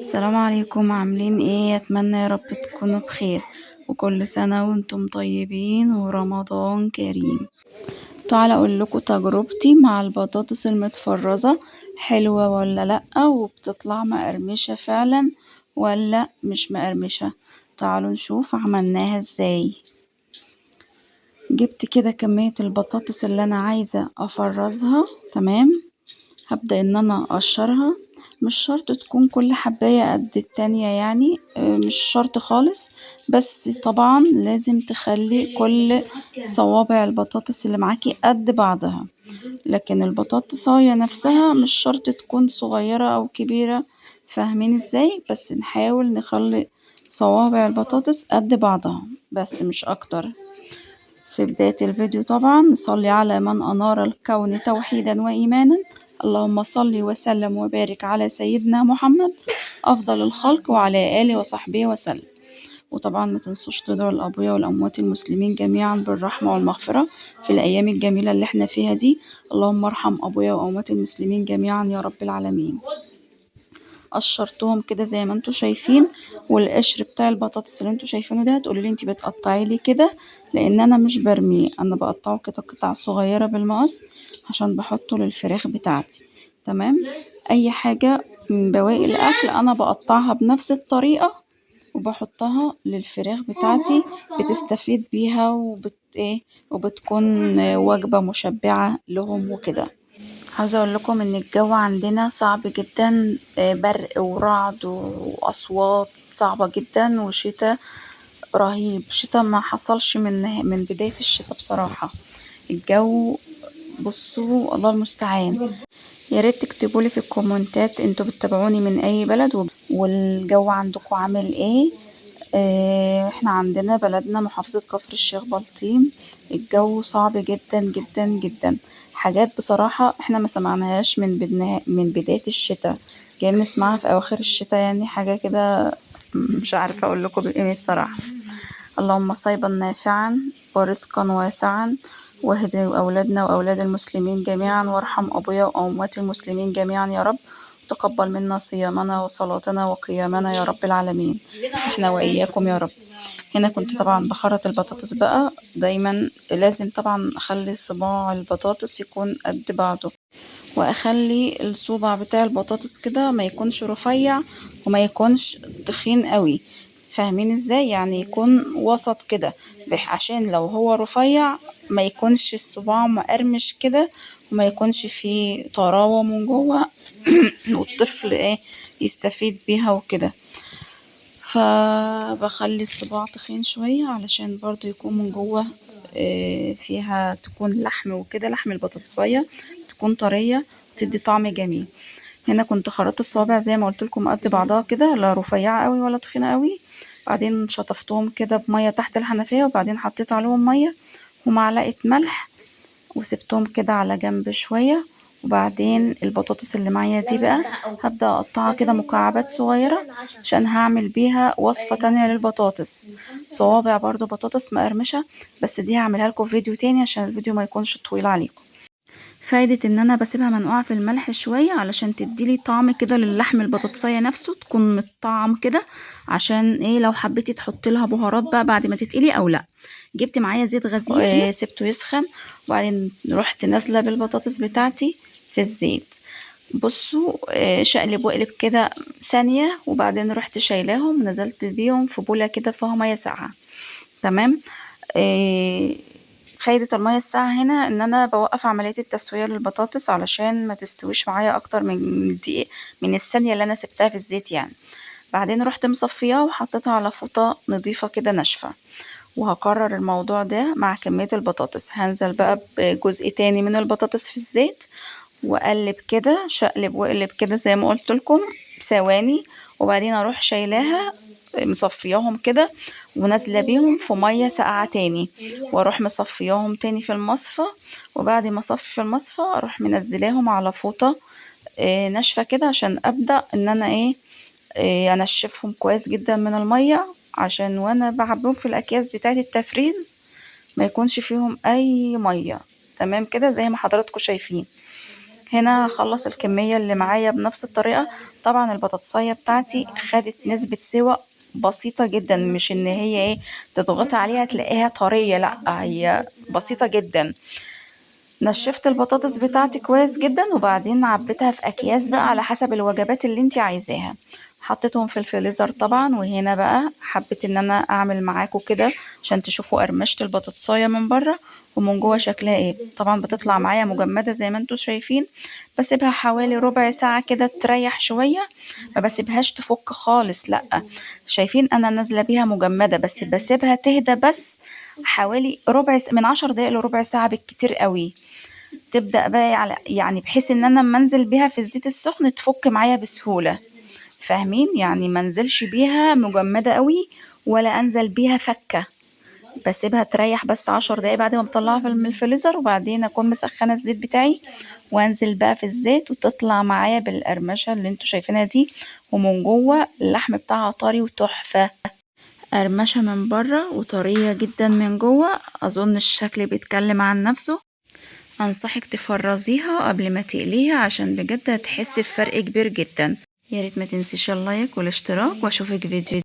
السلام عليكم، عاملين ايه؟ اتمنى يا رب تكونوا بخير وكل سنة وانتم طيبين ورمضان كريم. تعالى اقول لكم تجربتي مع البطاطس المتفرزة، حلوة ولا لأ، وبتطلع مقرمشة فعلا ولا مش مقرمشة. تعالوا نشوف عملناها ازاي. جبت كده كمية البطاطس اللي انا عايزة افرزها. تمام، هبدأ ان انا اقشرها. مش شرط تكون كل حباية قد التانية يعني، مش شرط خالص. بس طبعا لازم تخلي كل صوابع البطاطس اللي معاكي قد بعضها، لكن البطاطساية نفسها مش شرط تكون صغيرة او كبيرة. فاهمين ازاي؟ بس نحاول نخلي صوابع البطاطس قد بعضها بس مش اكتر. في بداية الفيديو طبعا نصلي على من أنار الكون توحيدا وإيمانا. اللهم صل وسلم وبارك على سيدنا محمد أفضل الخلق وعلى آله وصحبه وسلم. وطبعا ما تنسوش تدعوا لأبويا والأموات المسلمين جميعا بالرحمة والمغفرة في الأيام الجميلة اللي احنا فيها دي. اللهم ارحم أبويا وأموات المسلمين جميعا يا رب العالمين. قشرتهم كده زي ما انتوا شايفين، والقشر بتاع البطاطس اللي انتوا شايفينه ده هتقولي لي انتي بتقطعي لي كده، لان انا مش برميه، انا بقطعه كده قطع صغيره بالمقص عشان بحطه للفراخ بتاعتي. تمام، اي حاجه من بواقي الاكل انا بقطعها بنفس الطريقه وبحطها للفراخ بتاعتي، بتستفيد بيها وبتكون وجبه مشبعه لهم وكده. عاوزة اقول لكم ان الجو عندنا صعب جدا، برق ورعد واصوات صعبة جدا وشتاء رهيب، شتاء ما حصلش من بداية الشتاء بصراحة. الجو، بصوا الله المستعان. يا ريت تكتبولي في الكومنتات انتوا بتتابعوني من اي بلد والجو عندكم عامل ايه. احنا عندنا بلدنا محافظة كفر الشيخ بلطيم، الجو صعب جدا جدا جدا. حاجات بصراحة احنا ما سمعناهاش من بداية الشتاء، جاي نسمعها في اواخر الشتاء، يعني حاجة كده مش عارفة اقول لكم بايه بصراحة. اللهم صيبا نافعا ورزقا واسعا، واهد أولادنا وأولاد المسلمين جميعا، وارحم أبويا وأموات المسلمين جميعا يا رب. تقبل منا صيامنا وصلاتنا وقيامنا يا رب العالمين، احنا وإياكم يا رب. هنا كنت طبعا بخرط البطاطس بقى، دايما لازم طبعا أخلي صباع البطاطس يكون قد بعضه، وأخلي الصوبع بتاع البطاطس كده ما يكونش رفيع وما يكونش تخين قوي. فاهمين ازاي؟ يعني يكون وسط كده، عشان لو هو رفيع ما يكونش الصباع مقرمش كده وما يكونش فيه طراوة من جوه والطفل يستفيد بيها وكده. فبخلي الصباع تخين شوية علشان برضو يكون من جوه فيها تكون لحم وكده، لحم البطاطساية تكون طرية وتدي طعم جميل. هنا كنت خرطت الصوابع زي ما قلت لكم قد بعضها كده، لا رفيعة قوي ولا تخينة قوي. بعدين شطفتهم كده بمية تحت الحنفية، وبعدين حطيت عليهم مية ومعلقة ملح وسبتهم كده على جنب شوية. وبعدين البطاطس اللي معايا دي بقى هبدأ اقطعها كده مكعبات صغيرة عشان هعمل بيها وصفة تانية للبطاطس، صوابع برضو بطاطس مقرمشة، بس دي هعملها لكم في فيديو تاني عشان الفيديو ما يكونش طويل عليكم. فايدة ان انا بسيبها منقوعة في الملح شوية علشان تديلي طعم كده للحم البطاطسية نفسه، تكون متطعم كده، عشان ايه لو حبيتي تحطي لها بهارات بقى بعد ما تتقلي او لا. جبت معايا زيت غزير سبته يسخن، وبعدين رحت نازلة بالبطاطس بتاعتي في الزيت. بصوا شقلب وقلب كده ثانية، وبعدين رحت شايلاهم ونزلت بيهم في بولة كده فيها مية ساقعة. تمام. آه، فايدة المية الساقعة هنا ان انا بوقف عملية التسوية للبطاطس علشان ما تستويش معايا اكتر من دقيقة، من الثانية اللي انا سبتها في الزيت يعني. بعدين رحت مصفياها وحطيتها على فوطة نظيفة كده ناشفة. وهكرر الموضوع ده مع كمية البطاطس، هنزل بقى بجزء تاني من البطاطس في الزيت واقلب كده، شقلب واقلب كده زي ما قلت لكم ثواني، وبعدين اروح شايلاها مصفياهم كده ونازله بيهم في ميه ساقعه تاني، واروح مصفياهم تاني في المصفى. وبعد ما اصفي في المصفى اروح منزلاهم على فوطه ناشفه كده عشان ابدا ان انا انشفهم كويس جدا من الميه، عشان وانا بعبيهم في الاكياس بتاعه التفريز ما يكونش فيهم اي ميه. تمام كده زي ما حضراتكم شايفين. هنا هخلص الكمية اللي معايا بنفس الطريقة. طبعا البطاطساية بتاعتي خدت نسبة سوا بسيطة جدا، مش ان هي ايه تضغطي عليها تلاقيها طرية، لا هي بسيطة جدا. نشفت البطاطس بتاعتي كويس جدا، وبعدين عبيتها في اكياس بقى على حسب الوجبات اللي انتي عايزاها. حطيتهم في الفريزر طبعا. وهنا بقى حبيت ان انا اعمل معاكم كده عشان تشوفوا قرمشة البطاطساية من بره ومن جوه شكلها ايه. طبعا بتطلع معايا مجمدة زي ما انتوا شايفين. بسيبها حوالي ربع ساعة كده تريح شوية، ما بسيبهاش تفك خالص لا. شايفين انا نازلة بيها مجمدة، بس بسيبها تهدى بس حوالي من 10 دقايق لربع ساعة بالكتير قوي. تبدأ بقى على يعني بحيث ان انا لما انزل بيها في الزيت السخن تفك معايا بسهولة. فاهمين؟ يعني ما انزلش بيها مجمدة قوي ولا انزل بيها فكة. بسيبها تريح بس 10 دقايق بعد ما بطلعها من الفريزر، وبعدين اكون مسخنة الزيت بتاعي وانزل بقى في الزيت، وتطلع معايا بالقرمشة اللي انتوا شايفينها دي. ومن جوه اللحم بتاعها طري وتحفة. قرمشة من بره وطرية جدا من جوه. اظن الشكل بيتكلم عن نفسه. انصحك تفرزيها قبل ما تقليها عشان بجد هتحسي بفرق كبير جدا. يا ريت ما تنسيش اللايك والاشتراك، واشوفك فيديو